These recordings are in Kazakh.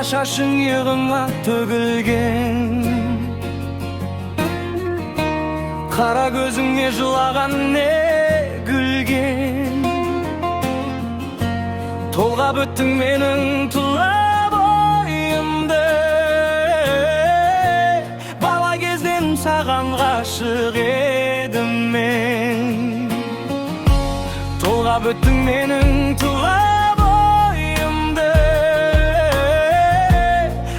шашың иығыңа төгілген, қара көзіңе жылаған не күлген. Толғап өттің менің тұла бойымды, бала кезден саған ғашық едім мен. Толғап өттің менің тұла бойымды,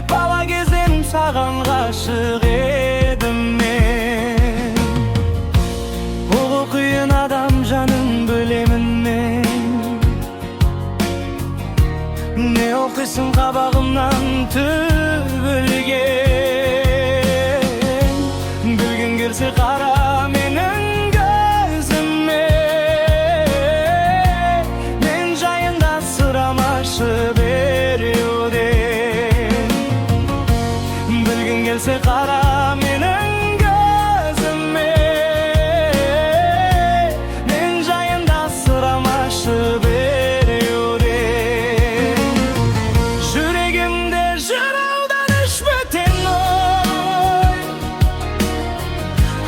бала кезден саған ғашық едім мен. Ол қиын адам жанын бөлемін мен. Не оқисың қабағымнан төгілген, білгің келсе қара менің көзіме. Мен жайында сұрамашы біреуден, білгің келсе қара менің көзіме. Мен жайында сұрамашы біреуден.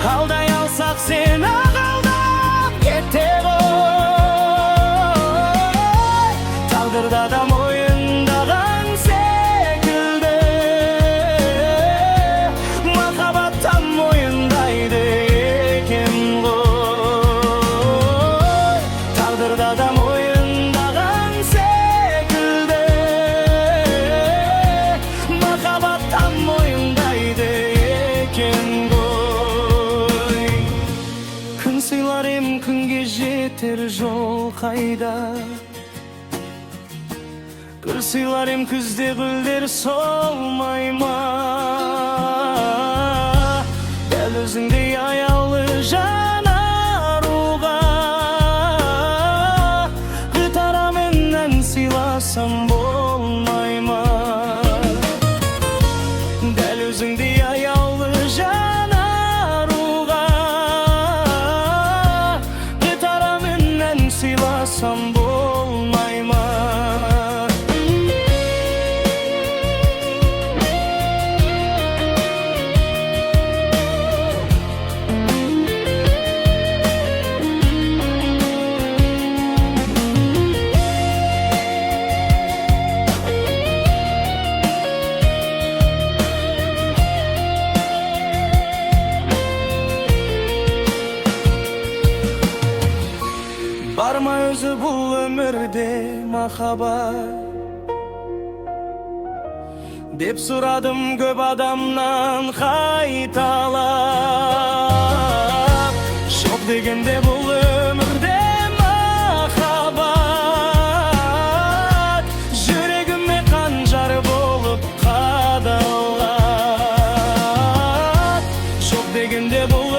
Алдай алсақ сені алдап кетер ғой, тағдырда да мойындаған секілді. Махаббатта мойындайды екен ғой, тағдырда да мойындаған секілді. Махаббатта мойындайды екен ғой. Күн сыйлар ем, күнге жетер жол қайда. Гүл сыйлар ем, күзде гүлдер солмай ма. Дәл өзіңдей аяулы жан аруға гитарамен ән сыйласам болмай ма. Дәл өзіңдей аяулы жан сыйласам болмай ма. Бар ма өзі бұл өмірде махаббат деп сұрадым көп адамнан қайталап. Жоқ дегенде бұл өмірде махаббат жүрегіме қанжар болып қадалған. Жоқ дегенде бұл